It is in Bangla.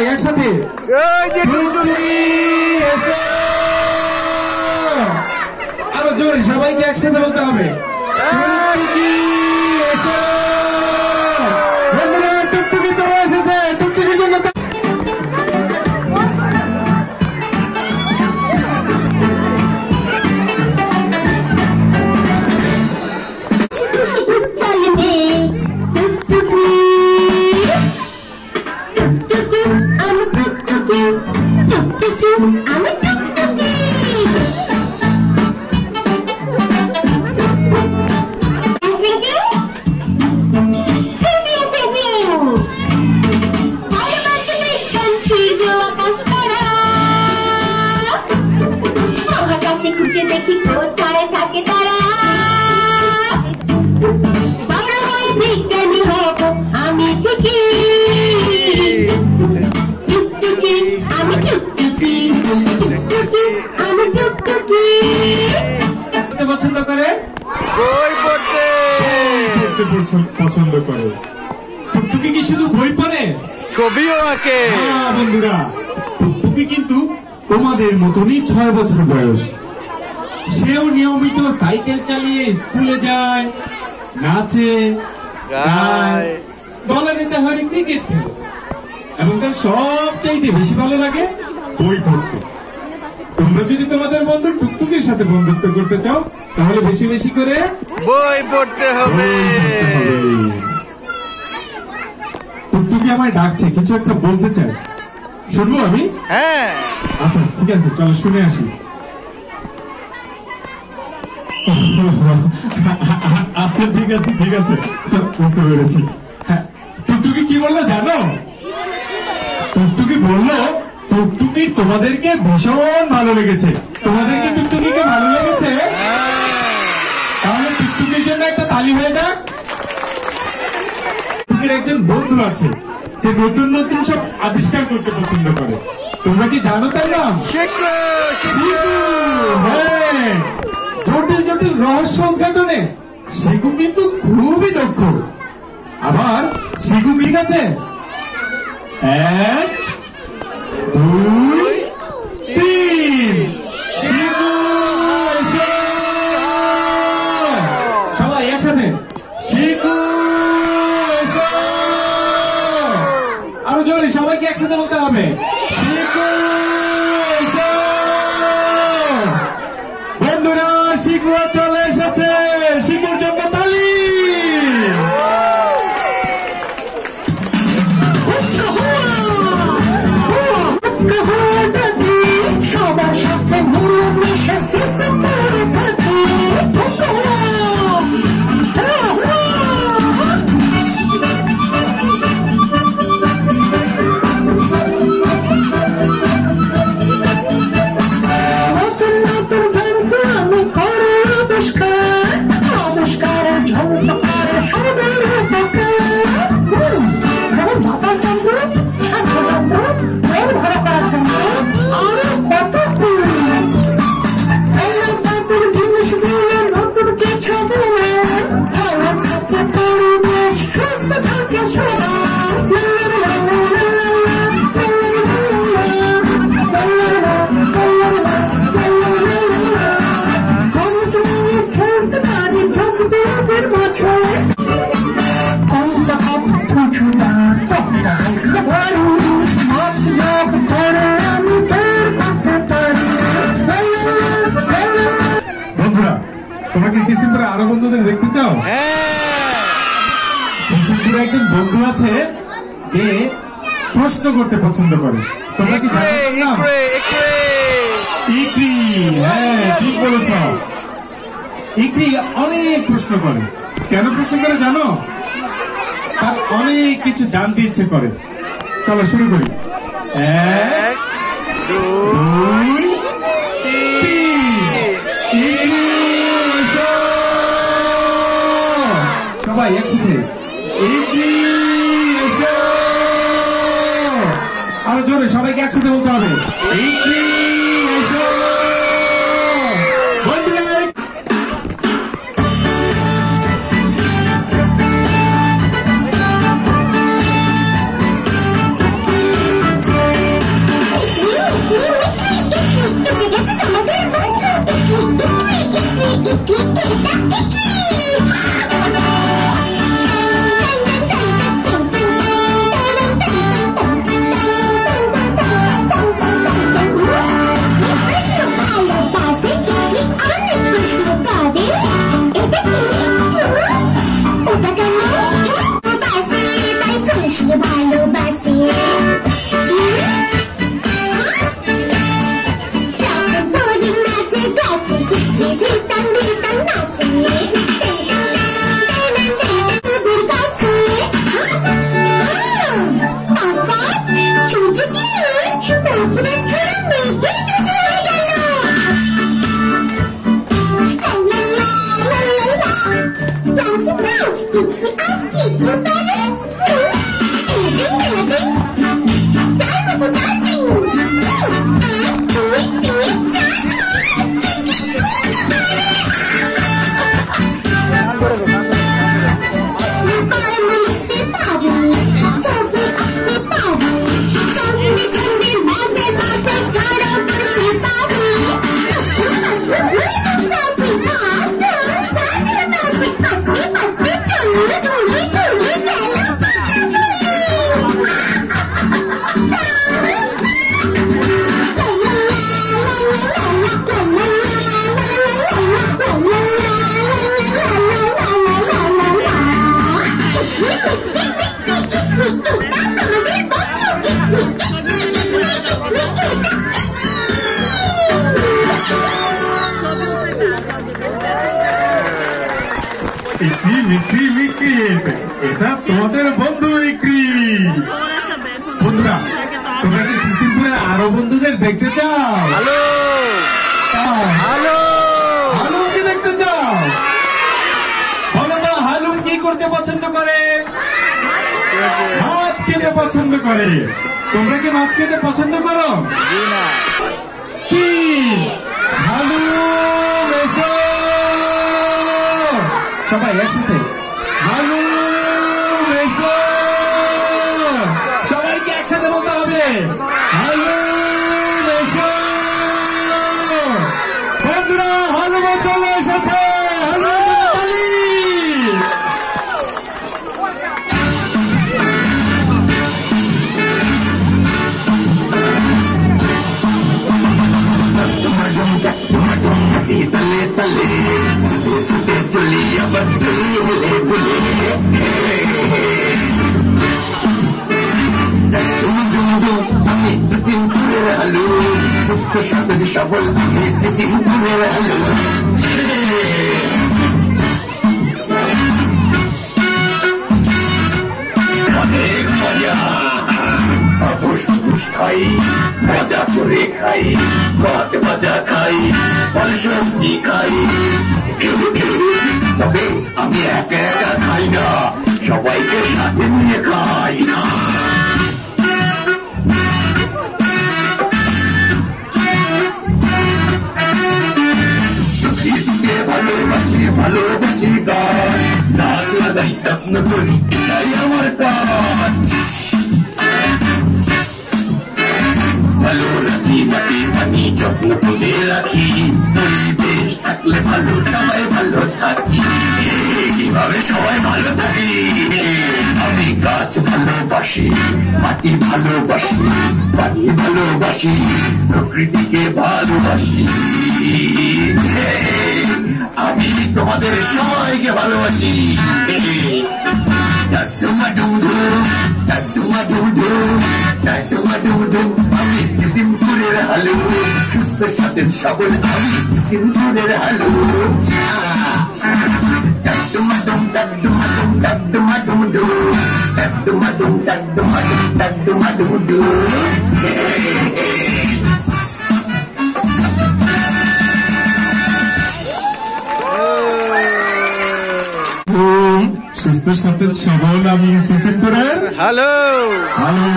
সবাই একসাথে আরো জোরে সবাইকে একসাথে বলতে হবে। টুকটুকি চলে এসেছে, টুকটুকির জন্য খুঁজে দেখি কোথায় থাকে তারা। বড় হয়ে বিজ্ঞানী হব আমি ঠিকই, টুকটুকি আমি টুকটুকি, টুকটুকি আমি টুকটুকি। পছন্দ করে বই পড়তে, পছন্দ করে। টুকটুকি কি শুধু বই পড়ে, ছবিও আঁকে? বন্ধুরা, টুকটুকি কিন্তু তোমাদের মতনই 6 বছর বয়স। সেও নিয়মিত সাইকেল চালিয়ে স্কুলে যায়, নাচে গায়, দলে নিতে হয় ক্রিকেট খেলে, এবং তার সবচাইতে বেশি ভালো লাগে বই পড়তে। তোমরা যদি তোমাদের বন্ধু টুকটুকির সাথে বন্ধুত্ব করতে চাও তাহলে বেশি বেশি করে বই পড়তে হবে। টুকটুকি আমায় ডাকছে, কিছু একটা বলতে চাই, শুনবো আমি? হ্যাঁ, আচ্ছা ঠিক আছে, চলো শুনে আসি। আচ্ছা ঠিক আছে, ঠিক আছে, বুঝতে পেরেছি। টুকটুকি কি বললো জানো? টুকটুকি বললো টুকটুকির তোমাদেরকে ভীষণ ভালো লেগেছে। তোমাদেরকে টুকটুকিকে ভালো লেগেছে? তাহলে টুকটুকির জন্য একটা তালি হয়ে যাক। টুকটুকির একজন বন্ধু আছে যে নতুন নতুন সব আবিষ্কার করতে পছন্দ করে। তোমরা কি জানো তার নাম? হ্যাঁ, জটিল জটিল রহস্য উদ্ঘাটনে শিখু কিন্তু খুবই দক্ষ। আবার শিখু ঠিক আছে, 1 2 3 শিখু এসো, সবাই একসাথে শিখু এসো। আরো জোরে সবাইকে একসাথে বলতে হবে, শিখু এসো। বন্ধুরা, শিখু চলে এসেছে, শিখুর জন্য তালি। সবার সাথে মিলেমিশে করে থাকি। তোমরা কি সিসিমপুরে আরো বন্ধুদের দেখতে চাও? সিসিমপুরে একজন বন্ধু আছে যে প্রশ্ন করতে পছন্দ করে। তোমরা কি জানো? ইকরি, হ্যাঁ ঠিক বলেছ। ইকরি অনেক প্রশ্ন করে। কেন প্রশ্ন করে জানো? তার অনেক কিছু জানতে ইচ্ছে করে। চলো শুরু করি। 1 2 3 সবাই একসাথে আরো জোরে সবাইকে একসাথে বলতে হবে, এটা তোমাদের বন্ধু ইকরি। বন্ধুরা, তোমরা কি সিসিমপুরের আরো বন্ধুদের দেখতে চাও? হালুম কি দেখতে চাও? বলো না, হালুম কি করতে পছন্দ করে? মাছ খেতে পছন্দ করে। তোমরা কি মাছ খেতে পছন্দ করো? কি হালুম এসো সবাই একসাথে। হালুম এসো, সবাইকে একসাথে বলতে হবে। হালুম এসো। বন্ধুরা, হালুম চলে এসেছে। तले तले छुटे चली अब दुले दुले আমি সেদিন ঘুরে আলু সুস্থ সতেজ সবল আমি সেদিন ঘুরে আলু অনেক মজা ফুস খাই মজা করে খাই মাছ ভাজা খাই ফল সবজি খাই তবে আমি একা একা খাই না সবাইকে সাথে নিয়ে খাই ভালোবাসি ভালোবাসি গান নাচ লাগাই যত্ন করি এটাই আমার কাজ ভালো রাখি মাটি পানি যত্ন করে রাখি পরিবেশ থাকলে ভালো সবাই ভালো থাকি কিভাবে সবাই ভালো থাকি আমি গাছ ভালোবাসি মাটি ভালোবাসি পানি ভালোবাসি প্রকৃতিকে ভালোবাসি আমি তোমাদের সবাইকে ভালোবাসি আমি সিসিমপুরের হালু সুস্থ সতেজ সবল আমি সিসিমপুরের হালু সুস্থ সতেজ সবল আমি সিসিমপুরের হ্যালো হালু।